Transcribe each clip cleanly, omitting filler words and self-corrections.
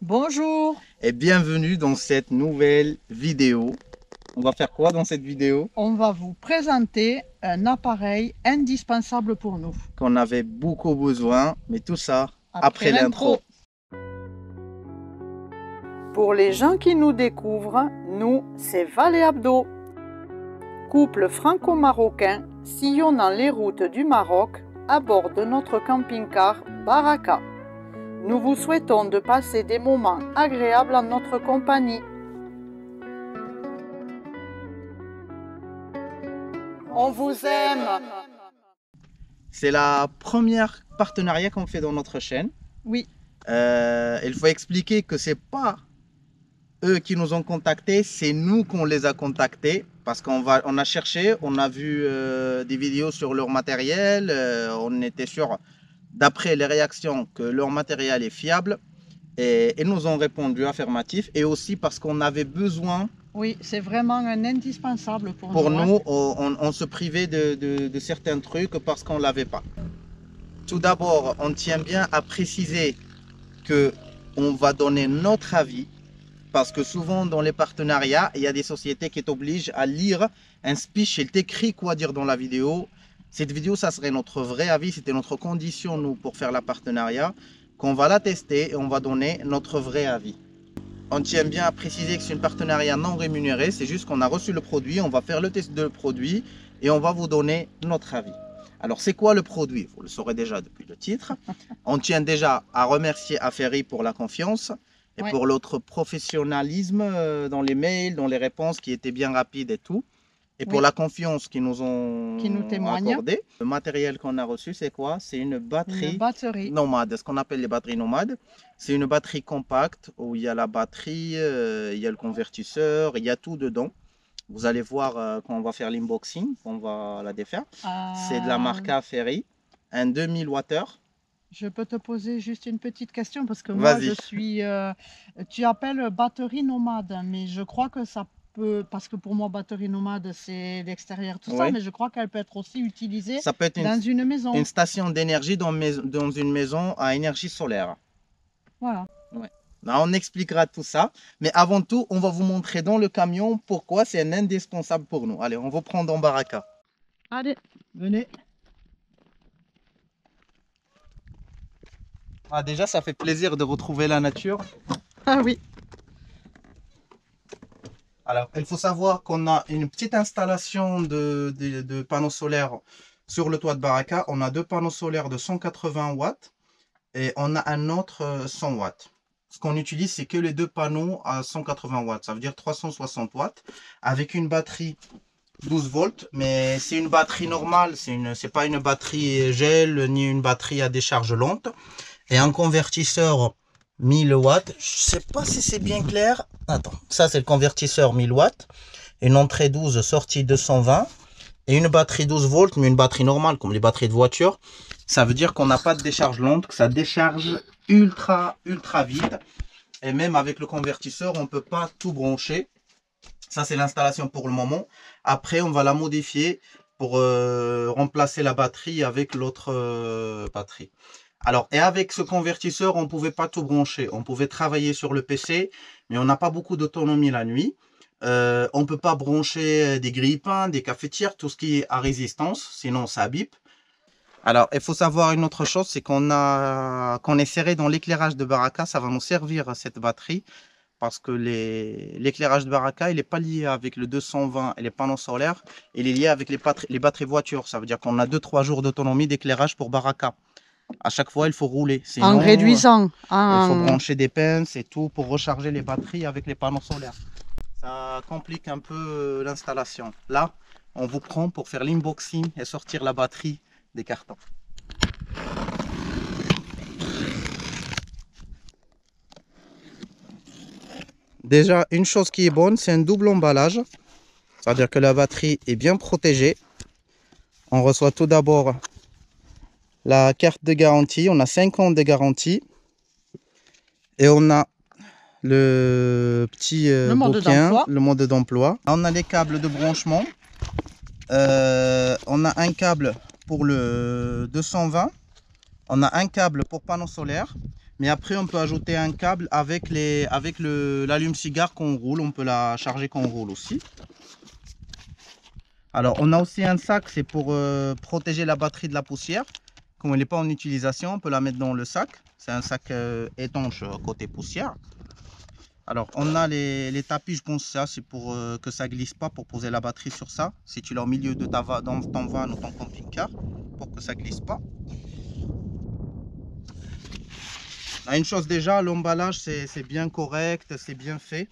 Bonjour, Et bienvenue dans cette nouvelle vidéo. On va faire quoi dans cette vidéo? on va vous présenter un appareil indispensable pour nous. Qu'on avait beaucoup besoin, mais tout ça Après après l'intro. l'intro. Pour les gens qui nous découvrent, nous, c'est Valé Abdo. Couple franco-marocain sillonnant les routes du Maroc à bord de notre camping-car Baraka. Nous vous souhaitons de passer des moments agréables en notre compagnie. On vous aime! C'est la première partenariat qu'on fait dans notre chaîne. Oui, Il faut expliquer que c'est pas eux qui nous ont contactés, c'est nous qu'on les a contactés. Parce on a cherché, on a vu des vidéos sur leur matériel. On était sûr, d'après les réactions, que leur matériel est fiable. Et ils nous ont répondu affirmatif. Et aussi parce qu'on avait besoin. oui, c'est vraiment un indispensable pour Pour nous. nous, on se privait de certains trucs parce qu'on ne l'avait pas. Tout d'abord, on tient bien à préciser que on va donner notre avis parce que souvent dans les partenariats, il y a des sociétés qui t'obligent à lire un speech, il t'écrit quoi dire dans la vidéo. Cette vidéo, ça serait notre vrai avis, c'était notre condition nous pour faire la partenariat, qu'on va la tester et on va donner notre vrai avis. On tient bien à préciser que c'est un partenariat non rémunéré, c'est juste qu'on a reçu le produit, on va faire le test de le produit et on va vous donner notre avis. Alors c'est quoi le produit? Vous le saurez déjà depuis le titre. On tient déjà à remercier Aferi pour la confiance et Ouais. pour l'autre professionnalisme dans les mails, dans les réponses qui étaient bien rapides et tout. Et pour Oui. la confiance qu'ils nous ont témoigne. accordée. Le matériel qu'on a reçu, c'est quoi? C'est une batterie batterie. nomade, ce qu'on appelle les batteries nomades. C'est une batterie compacte où il y a la batterie, il y a le convertisseur, il y a tout dedans. Vous allez voir quand on va faire l'unboxing, on va la défaire. C'est de la marque Ferry, un 2000 Wh. Je peux te poser juste une petite question parce que moi je Vas-y. suis. Tu appelles batterie nomade, mais je crois que ça peut. Parce que pour moi, batterie nomade, c'est l'extérieur, tout ça, Oui. mais je crois qu'elle peut être aussi utilisée Ça peut être dans une maison. une station d'énergie dans une maison à énergie solaire. Voilà. Ouais. On expliquera tout ça. Mais avant tout, on va vous montrer dans le camion pourquoi c'est un indispensable pour nous. Allez, on va prendre en Baraka. Allez, Venez. Ah, déjà, ça fait plaisir de retrouver la nature. ah oui, Alors, il faut savoir qu'on a une petite installation de panneaux solaires sur le toit de Baraka. On a deux panneaux solaires de 180 watts et on a un autre 100 watts. Ce qu'on utilise, c'est que les deux panneaux à 180 watts. Ça veut dire 360 watts avec une batterie 12 volts. Mais c'est une batterie normale. C'est pas une batterie gel ni une batterie à décharge lente. Et un convertisseur 1000 watts. Je sais pas si c'est bien clair. Attends, ça c'est le convertisseur 1000 watts. Une entrée 12, sortie 220. Et une batterie 12 volts, mais une batterie normale, comme les batteries de voiture. Ça veut dire qu'on n'a pas de décharge lente, que ça décharge ultra vite. Et même avec le convertisseur, on ne peut pas tout brancher. Ça, c'est l'installation pour le moment. Après, on va la modifier pour remplacer la batterie avec l'autre batterie. Alors, et avec ce convertisseur, on ne pouvait pas tout brancher. On pouvait travailler sur le PC, mais on n'a pas beaucoup d'autonomie la nuit. On ne peut pas brancher des grille-pains, des cafetières, tout ce qui est à résistance, sinon ça bip. Alors, il faut savoir une autre chose, c'est qu'on est serré dans l'éclairage de Baraka, ça va nous servir cette batterie, parce que l'éclairage de Baraka, il n'est pas lié avec le 220 et les panneaux solaires, il est lié avec les batteries voitures. Ça veut dire qu'on a 2-3 jours d'autonomie d'éclairage pour Baraka. À chaque fois, il faut rouler. Sinon, en réduisant. il faut brancher des pinces et tout pour recharger les batteries avec les panneaux solaires. Ça complique un peu l'installation. Là, on vous prend pour faire l'unboxing et sortir la batterie des cartons. Déjà, une chose qui est bonne, c'est un double emballage. C'est-à-dire que la batterie est bien protégée. On reçoit tout d'abord la carte de garantie. On a 5 ans de garantie. Et on a le petit bouquin, le mode d'emploi. On a les câbles de branchement. On a un câble pour le 220. On a un câble pour panneau solaire. Mais après, on peut ajouter un câble avec l'allume-cigare qu'on roule. On peut la charger quand on roule aussi. Alors, on a aussi un sac, c'est pour protéger la batterie de la poussière. Comme elle n'est pas en utilisation, on peut la mettre dans le sac. C'est un sac étanche côté poussière. Alors, on a les tapis, je pense que ça, c'est pour que ça glisse pas, pour poser la batterie sur ça. Si tu l'as au milieu de dans ton van ou ton camping-car, pour que ça glisse pas. Une chose déjà, l'emballage, c'est bien correct, c'est bien fait.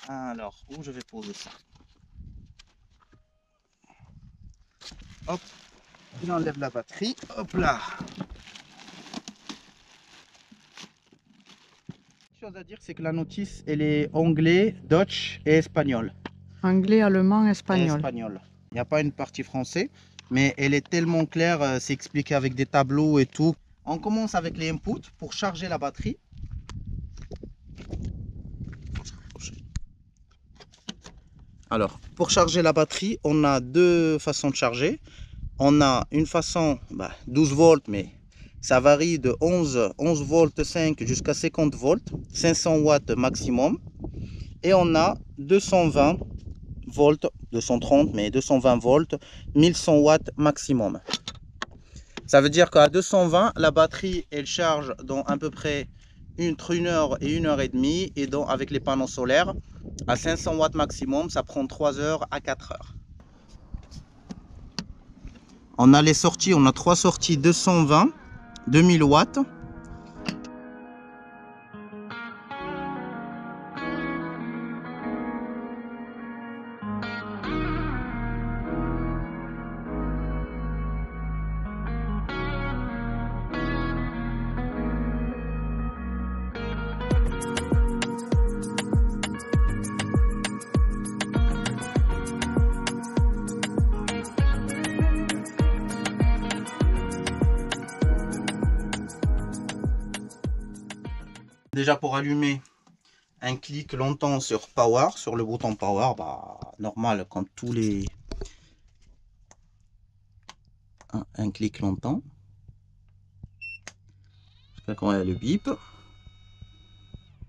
Alors, où je vais poser ça? Hop, j'enlève la batterie, hop là. Chose à dire, c'est que la notice, elle est anglais, Dutch et espagnol. Anglais, allemand, espagnol. Il n'y a pas une partie français, mais elle est tellement claire, c'est expliqué avec des tableaux et tout. On commence avec les inputs pour charger la batterie. Alors, pour charger la batterie, on a deux façons de charger. On a une façon 12 volts, mais ça varie de 11 volts 5 jusqu'à 50 volts, 500 watts maximum. Et on a 220 volts, 230, mais 220 volts, 1100 watts maximum. Ça veut dire qu'à 220, la batterie, elle charge dans à peu près entre 1 heure et 1 heure et demie. Et donc, avec les panneaux solaires, à 500 watts maximum, ça prend 3 heures à 4 heures. On a les sorties, on a 3 sorties 220, 2000 watts. Déjà pour allumer, un clic longtemps sur Power, sur le bouton Power, normal comme tous les... Un clic longtemps. Quand il y a le bip.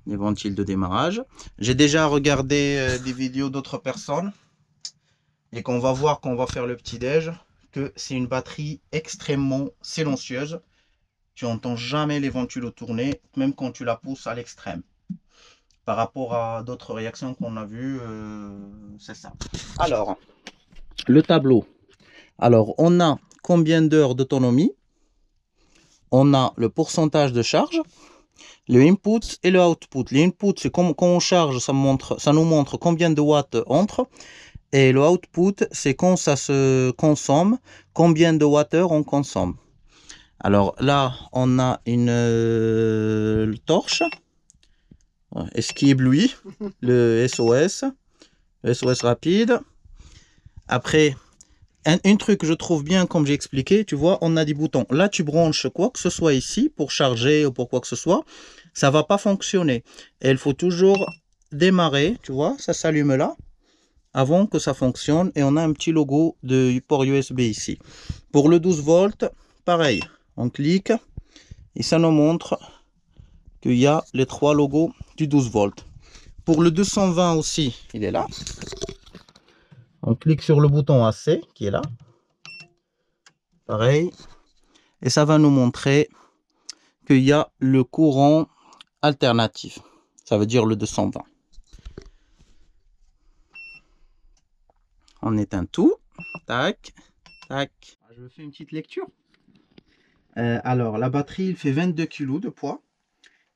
Les ventiles de démarrage. J'ai déjà regardé des vidéos d'autres personnes. Et qu'on va voir quand on va faire le petit déj, que c'est une batterie extrêmement silencieuse. Tu n'entends jamais les ventilos tourner, même quand tu la pousses à l'extrême. Par rapport à d'autres réactions qu'on a vues, c'est ça. Alors, le tableau. Alors, on a combien d'heures d'autonomie. On a le pourcentage de charge, le input et le output. L'input, c'est quand on charge, ça nous montre combien de watts entre. Et le output, c'est quand ça se consomme, combien de wattheures on consomme. Alors là, on a une torche, ce qui éblouit, le SOS rapide. Après, un truc que je trouve bien, comme j'ai expliqué, tu vois, on a des boutons. Là, tu branches quoi que ce soit ici, pour charger ou pour quoi que ce soit, ça va pas fonctionner. Et il faut toujours démarrer, tu vois, ça s'allume là, avant que ça fonctionne. Et on a un petit logo de port USB ici. Pour le 12 volts, pareil. On clique et ça nous montre qu'il y a les 3 logos du 12 volts. Pour le 220 aussi, il est là. On clique sur le bouton AC qui est là. Pareil. Et ça va nous montrer qu'il y a le courant alternatif. Ça veut dire le 220. On éteint tout. Tac, tac. Je fais une petite lecture. Alors, la batterie, il fait 22 kg de poids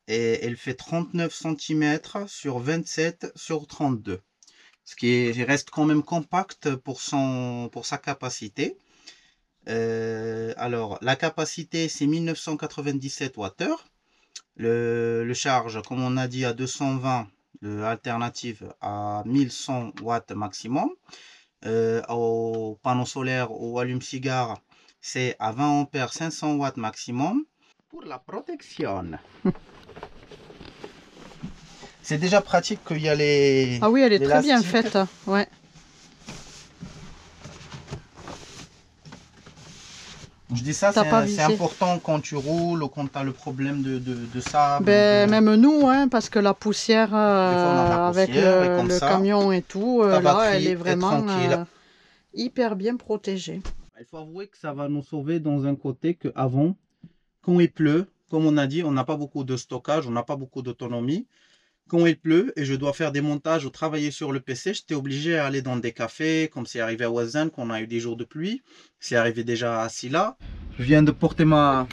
et elle fait 39 cm sur 27 sur 32. Ce qui reste quand même compact pour sa capacité. Alors, la capacité, c'est 1997 Wh. Le charge, comme on a dit, à 220, l'alternative à 1100 watts maximum. Au panneau solaire ou allume-cigare, c'est à 20 ampères 500 watts maximum. Pour la protection, c'est déjà pratique qu'il y a les... Ah oui, elle est très bien faite. Ouais. Je dis ça, T'as pas c'est vissé. important quand tu roules ou quand tu as le problème de sable. Ben, même nous, hein, parce que la poussière, Des fois, on a de la avec poussière et comme le ça, camion et tout, ta là, batterie elle est est vraiment tranquille. hyper bien protégée. Il faut avouer que ça va nous sauver dans un côté qu'avant, quand il pleut, comme on a dit, on n'a pas beaucoup de stockage, on n'a pas beaucoup d'autonomie. Quand il pleut et je dois faire des montages ou travailler sur le PC, j'étais obligé à aller dans des cafés, comme c'est arrivé à Wazan, qu'on a eu des jours de pluie. C'est arrivé déjà à Silla. Je viens de porter ma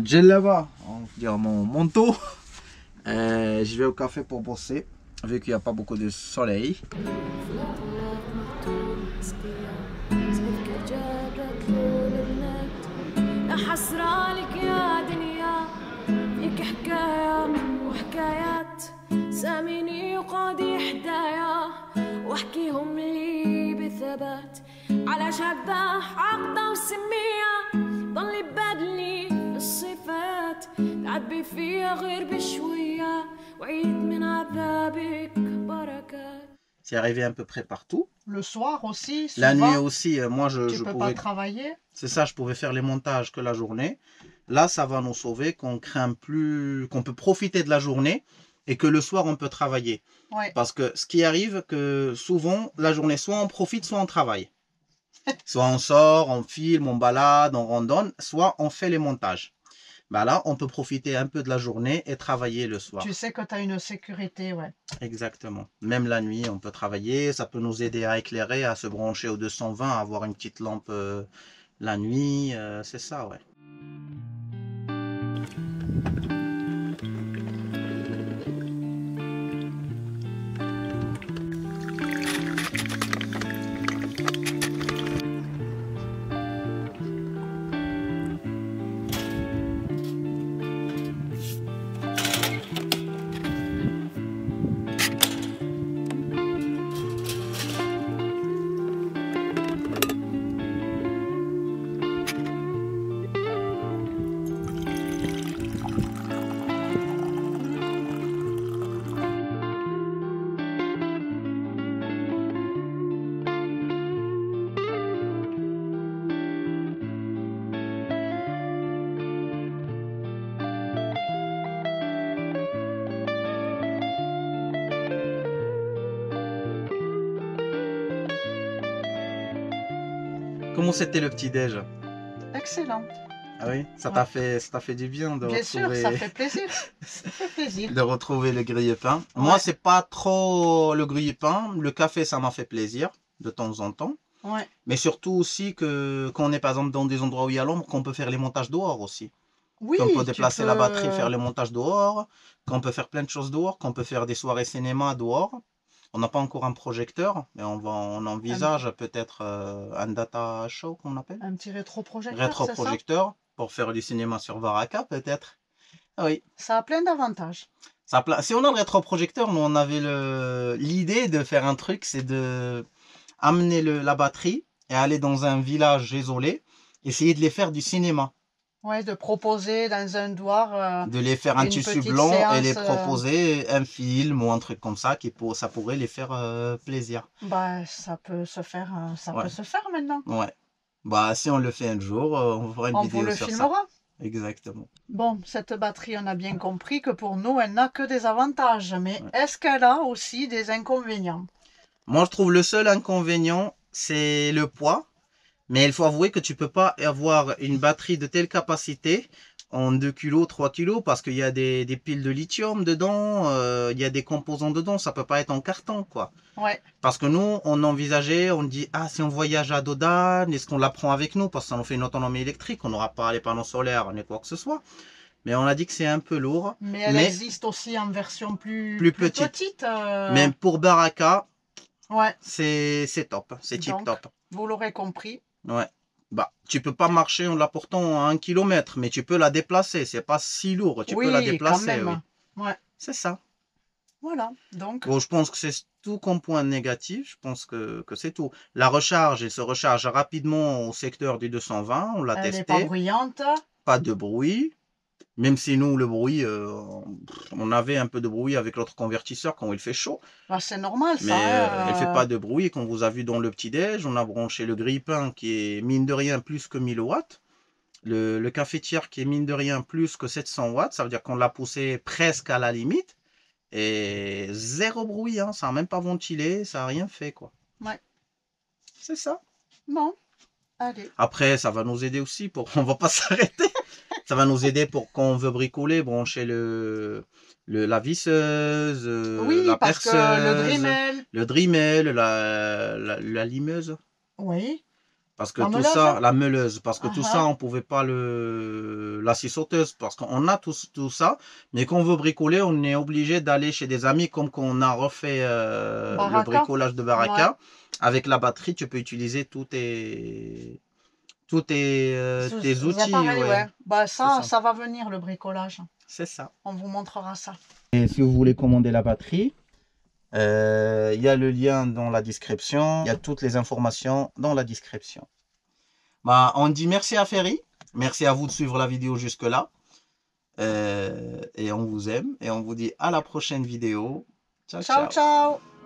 djellaba, on va dire mon manteau. Je vais au café pour bosser, vu qu'il n'y a pas beaucoup de soleil. ساميني وقاضي حدايا واحكيهم لي بثبات على شباح عقدة وسمية ضل ببدلي في الصفات تعبي فيها غير بشوية وعيد من عذابك بركات. C'est arrivé à peu près partout. Le soir aussi, La nuit souvent, aussi, moi tu je peux pouvais... pas travailler. C'est ça, je pouvais faire les montages que la journée. Là, ça va nous sauver, qu'on craint plus, qu'on peut profiter de la journée et que le soir, on peut travailler. Ouais. Parce que ce qui arrive, que souvent, la journée, soit on profite, soit on travaille. Soit on sort, on filme, on balade, on randonne, soit on fait les montages. Bah là, on peut profiter un peu de la journée et travailler le soir. Tu sais que tu as une sécurité, ouais. Exactement. Même la nuit, on peut travailler. Ça peut nous aider à éclairer, à se brancher au 220, à avoir une petite lampe la nuit. C'est ça, ouais. Comment c'était le petit-déj? Excellent. Ah oui, ça Ouais. t'a fait du bien de Bien retrouver, sûr, ça fait plaisir. Ça fait plaisir. de retrouver le grille-pain. Ouais. Moi, c'est pas trop le grille-pain. Le café, ça m'a fait plaisir de temps en temps. Ouais. Mais surtout aussi que quand on est par exemple dans des endroits où il y a l'ombre, qu'on peut faire les montages dehors aussi. Oui, Qu'on peut tu déplacer la batterie, peux... faire les montages dehors. Qu'on peut faire plein de choses dehors. Qu'on peut faire des soirées cinéma dehors. On n'a pas encore un projecteur, mais on envisage peut-être un data show qu'on appelle. Un petit rétroprojecteur, c'est ça? Rétroprojecteur pour faire du cinéma sur Baraka peut-être. Ah oui. Ça a plein d'avantages. Si on a le rétroprojecteur, nous on avait l'idée de faire un truc, c'est de amener la batterie et aller dans un village isolé, essayer de les faire du cinéma. Ouais, de proposer dans un douar de les faire un une tissu petite blanc et séance, les proposer un film ou un truc comme ça, ça pourrait les faire plaisir. Bah, ça peut se faire, Ouais. peut se faire maintenant. Ouais. Bah, si on le fait un jour, on fera une On vous vidéo le sur ça. filmera. Exactement. Bon, cette batterie, on a bien compris que pour nous, elle n'a que des avantages. Mais Ouais. est-ce qu'elle a aussi des inconvénients? Moi, je trouve le seul inconvénient, c'est le poids. Mais il faut avouer que tu peux pas avoir une batterie de telle capacité en 2 kg, 3 kg, parce qu'il y a des piles de lithium dedans, il y a des composants dedans, ça peut pas être en carton, quoi. Ouais. Parce que nous, on envisageait, on dit, ah, si on voyage à Dodane, est-ce qu'on la prend avec nous? Parce que ça nous fait une autonomie électrique, on n'aura pas les panneaux solaires, ni quoi que ce soit. Mais on a dit que c'est un peu lourd. Mais elle existe aussi en version plus petite. Mais pour Baraka, ouais. c'est top, c'est tip top. Vous l'aurez compris. Ouais. Bah, tu peux pas marcher en la portant à 1 km, mais tu peux la déplacer. C'est pas si lourd. Tu peux la déplacer. Quand même. Oui. Ouais. C'est ça. Voilà. Donc. Bon, je pense que c'est tout comme point négatif. Je pense que c'est tout. La recharge, elle se recharge rapidement au secteur du 220. On l'a testé. Elle n'est pas bruyante. Pas de bruit. Même si nous, le bruit, on avait un peu de bruit avec l'autre convertisseur quand il fait chaud. Bah, c'est normal, ça. Mais elle fait pas de bruit. Et qu'on vous a vu dans le petit-déj, on a branché le grille-pain qui est, mine de rien, plus que 1000 watts. le cafetière qui est mine de rien plus que 700 watts. Ça veut dire qu'on l'a poussé presque à la limite. Et zéro bruit, hein, ça n'a même pas ventilé, ça n'a rien fait, quoi. Ouais. C'est ça. Bon, allez. Après, ça va nous aider aussi pour... On va pas s'arrêter. Ça va nous aider pour quand on veut bricoler, brancher la visseuse, Oui, la parce que perceuse, le Dremel, la limeuse. Oui. Parce que La tout meuleuse. ça, la meuleuse, parce que tout Uh-huh. ça, on pouvait pas la scie sauteuse, parce qu'on a tout ça, mais quand on veut bricoler, on est obligé d'aller chez des amis, comme quand on a refait le Baraka. bricolage de Baraka. Ouais. Avec la batterie, tu peux utiliser tous tes outils. Appareils, Ouais. ouais. Bah ça. ça va venir le bricolage. C'est ça. On vous montrera ça. Et si vous voulez commander la batterie, il y a le lien dans la description. Il y a toutes les informations dans la description. Bah, on dit merci à Ferry. Merci à vous de suivre la vidéo jusque-là. Et on vous aime. Et on vous dit à la prochaine vidéo. Ciao, ciao. Ciao, ciao.